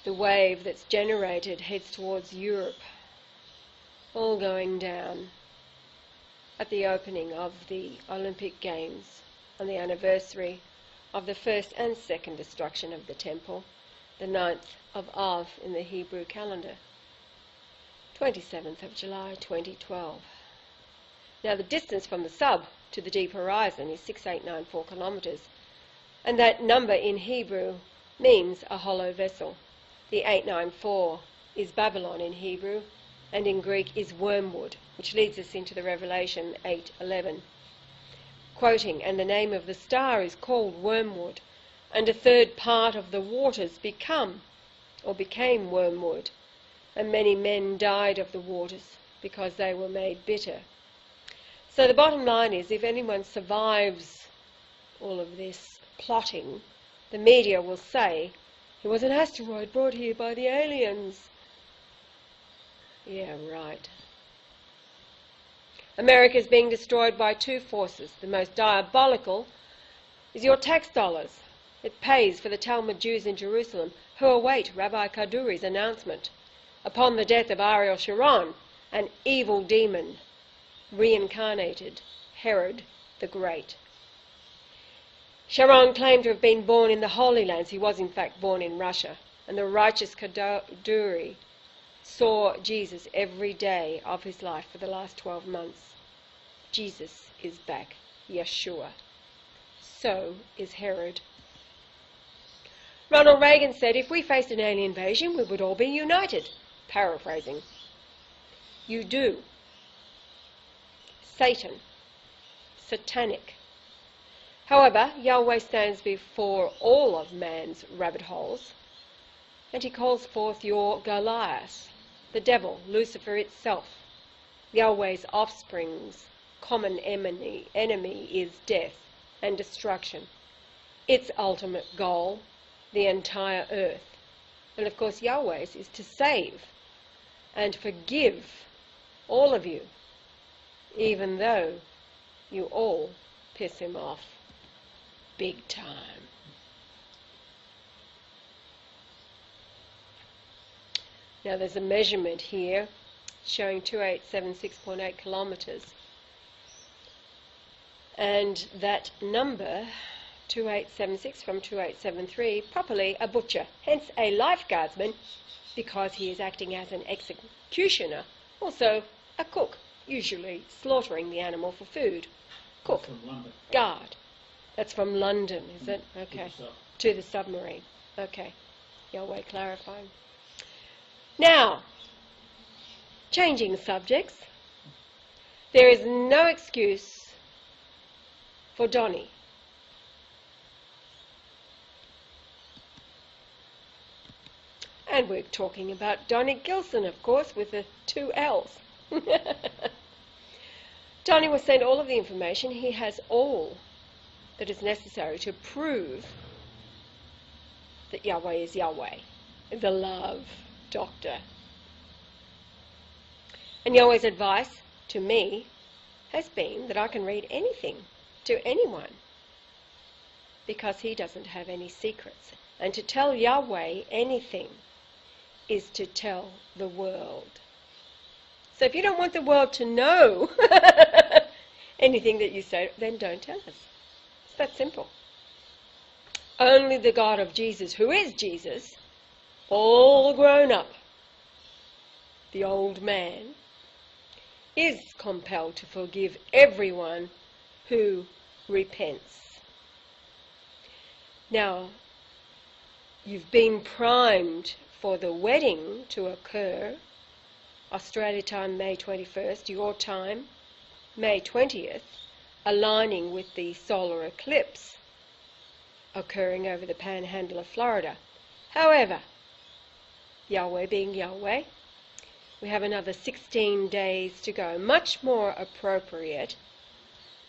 the wave that's generated heads towards Europe, all going down at the opening of the Olympic Games on the anniversary of the first and second destruction of the temple, the 9th of Av in the Hebrew calendar, 27th of July 2012. Now the distance from the sub to the deep horizon is 6894 kilometres, and that number in Hebrew means a hollow vessel. The 894 is Babylon in Hebrew, and in Greek is wormwood, which leads us into the Revelation 8:11. Quoting, "And the name of the star is called wormwood, and a third part of the waters became wormwood, and many men died of the waters because they were made bitter." So the bottom line is, if anyone survives all of this plotting, the media will say it was an asteroid brought here by the aliens. Yeah, right. America is being destroyed by two forces. The most diabolical is your tax dollars. It pays for the Talmud Jews in Jerusalem who await Rabbi Kaduri's announcement. Upon the death of Ariel Sharon, an evil demon reincarnated Herod the Great. Sharon claimed to have been born in the Holy Lands. He was in fact born in Russia. And the righteous Kaduri saw Jesus every day of his life for the last 12 months. Jesus is back, Yeshua. So is Herod. Ronald Reagan said, "If we faced an alien invasion, we would all be united." Paraphrasing. You do. Satan. Satanic. However, Yahweh stands before all of man's rabbit holes, and he calls forth your Goliath, the devil, Lucifer itself. Yahweh's offspring's common enemy is death and destruction. Its ultimate goal, the entire earth. And of course Yahweh's is to save and forgive all of you, even though you all piss him off big time. Now there's a measurement here showing 2876.8 kilometres, and that number 2876 from 2873, properly a butcher, hence a lifeguardsman, because he is acting as an executioner, also a cook, usually slaughtering the animal for food. Cook, guard. That's from London, is it? Okay. To the submarine. Okay. Yahweh clarifying. Now, changing subjects, there is no excuse for Donnie. And we're talking about Donnie Gilson, of course, with the 2 L's. Donnie was sent all of the information. He has all that is necessary to prove that Yahweh is Yahweh, the love doctor. And Yahweh's advice to me has been that I can read anything to anyone because he doesn't have any secrets. And to tell Yahweh anything is to tell the world. So if you don't want the world to know anything that you say, then don't tell us. It's that simple. Only the God of Jesus, who is Jesus, all grown up, the old man, is compelled to forgive everyone who repents. Now, you've been primed for the wedding to occur, Australia time May 21st, your time May 20th, aligning with the solar eclipse occurring over the panhandle of Florida. However, Yahweh being Yahweh, we have another 16 days to go. Much more appropriate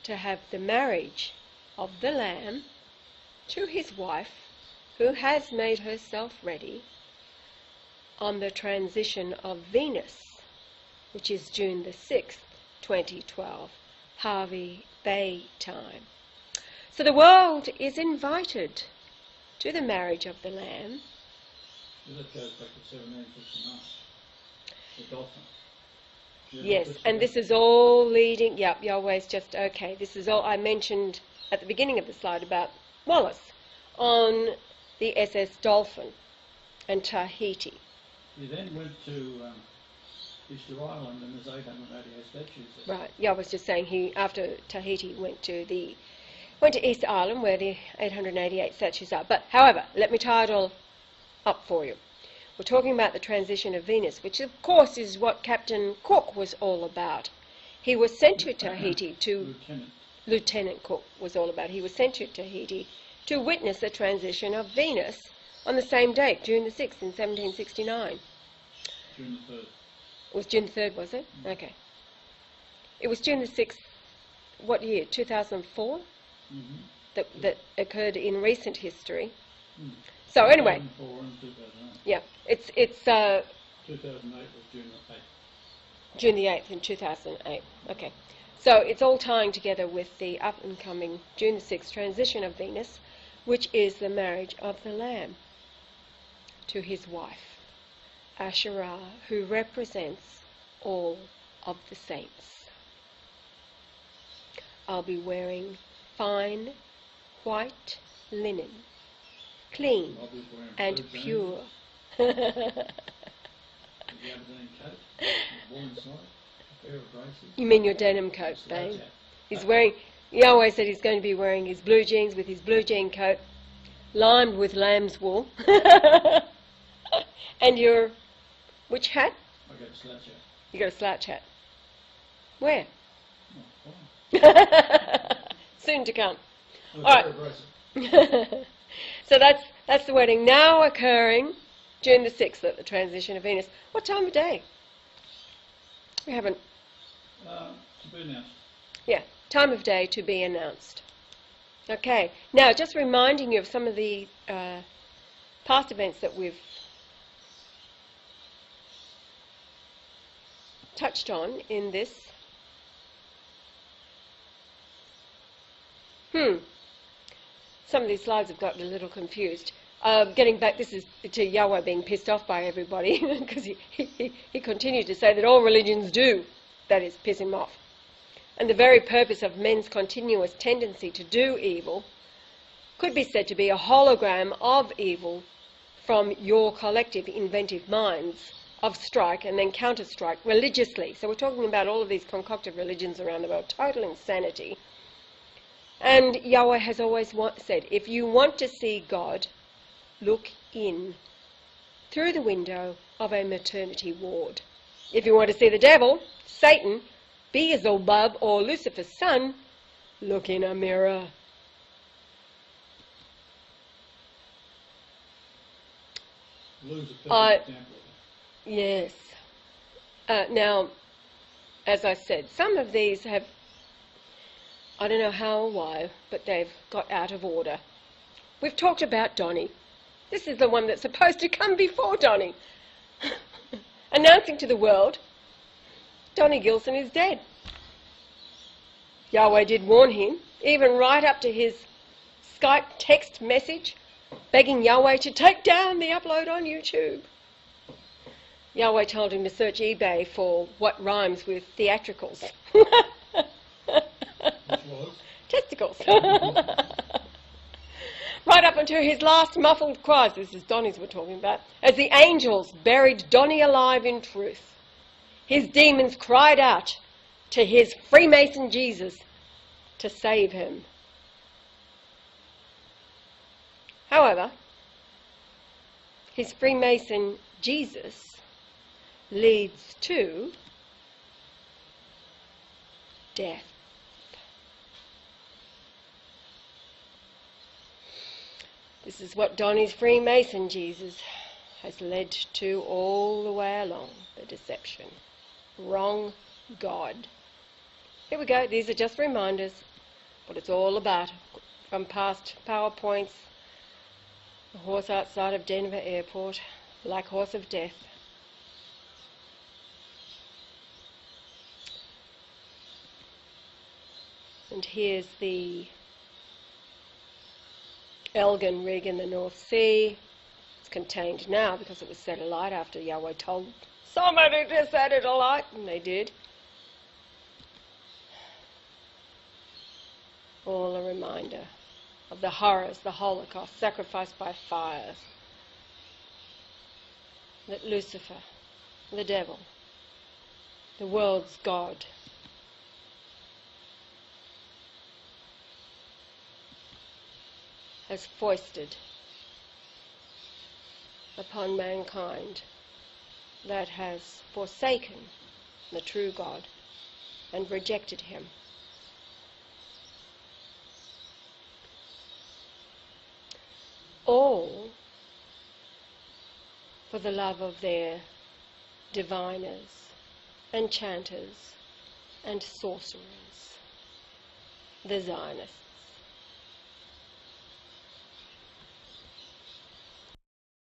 to have the marriage of the Lamb to his wife, who has made herself ready, on the transition of Venus, which is June the 6th, 2012, Harvey Bay time. So the world is invited to the marriage of the Lamb, Well, that goes back to 1759. The dolphin. Yes, and this is all leading, Yahweh's just, okay, this is all I mentioned at the beginning of the slide about Wallace on the SS Dolphin and Tahiti. He then went to Easter Island and there's 888 statues there. Right, I was just saying he, after Tahiti, went to Easter Island where the 888 statues are. But, however, let me tie it all up for you. We're talking about the transition of Venus, which of course is what Captain Cook was all about. He was sent to Tahiti to... Lieutenant Cook was all about. He was sent to Tahiti to witness the transition of Venus on the same date, June the 6th in 1769. June the 3rd. It was June the 3rd, was it? Okay. It was June the 6th, what year? 2004? That occurred in recent history. So anyway, 2004 and 2008. yeah, it's 2008 was June the 8th. June the 8th in 2008. Okay, so it's all tying together with the up and coming June the 6th transition of Venus, which is the marriage of the Lamb to his wife, Asherah, who represents all of the saints. I'll be wearing fine white linen, clean and pure. Did you have a coat? A wool inside? A pair of braces? You mean your denim coat, That's babe? it. He's wearing, Yahweh said he's going to be wearing his blue jeans with his blue jean coat, lined with lamb's wool. And your, which hat? I got a slouch hat. You got a slouch hat. Where? Oh, fine. Soon to come. A All pair of braces. So that's the wedding now occurring June the 6th at the transition of Venus. What time of day? We haven't. To be announced. Yeah, time of day to be announced. Okay, now just reminding you of some of the past events that we've touched on in this. Some of these slides have gotten a little confused. Getting back, this is to Yahweh being pissed off by everybody because he continued to say that all religions do, that is, piss him off. And the very purpose of men's continuous tendency to do evil could be said to be a hologram of evil from your collective inventive minds of strike and then counter-strike religiously. So we're talking about all of these concocted religions around the world, total insanity. And Yahweh has always said, if you want to see God, look in through the window of a maternity ward. If you want to see the devil, Satan, Beelzebub or Lucifer's son, look in a mirror. Lou's a perfect example. Yes. Now, as I said, some of these have, I don't know how or why, but they've got out of order. We've talked about Donnie. This is the one that's supposed to come before Donnie. Announcing to the world, Donnie Gilson is dead. Yahweh did warn him, even right up to his Skype text message, begging Yahweh to take down the upload on YouTube. Yahweh told him to search eBay for what rhymes with theatricals. Which was? Testicles. Right up until his last muffled cries, this is Donnie's we're talking about, as the angels buried Donnie alive in truth. His demons cried out to his Freemason Jesus to save him. However, his Freemason Jesus leads to death. This is what Donnie's Freemason Jesus has led to all the way along, the deception. Wrong God. Here we go, these are just reminders, what it's all about from past PowerPoints. The horse outside of Denver Airport, Black Horse of Death. And here's the Elgin rig in the North Sea. It's contained now because it was set alight after Yahweh told somebody to set it alight, and they did. All a reminder of the horrors, the Holocaust, sacrificed by fires, that Lucifer, the devil, the world's God, has foisted upon mankind, that has forsaken the true God and rejected him. All for the love of their diviners, enchanters, and sorcerers, the Zionists.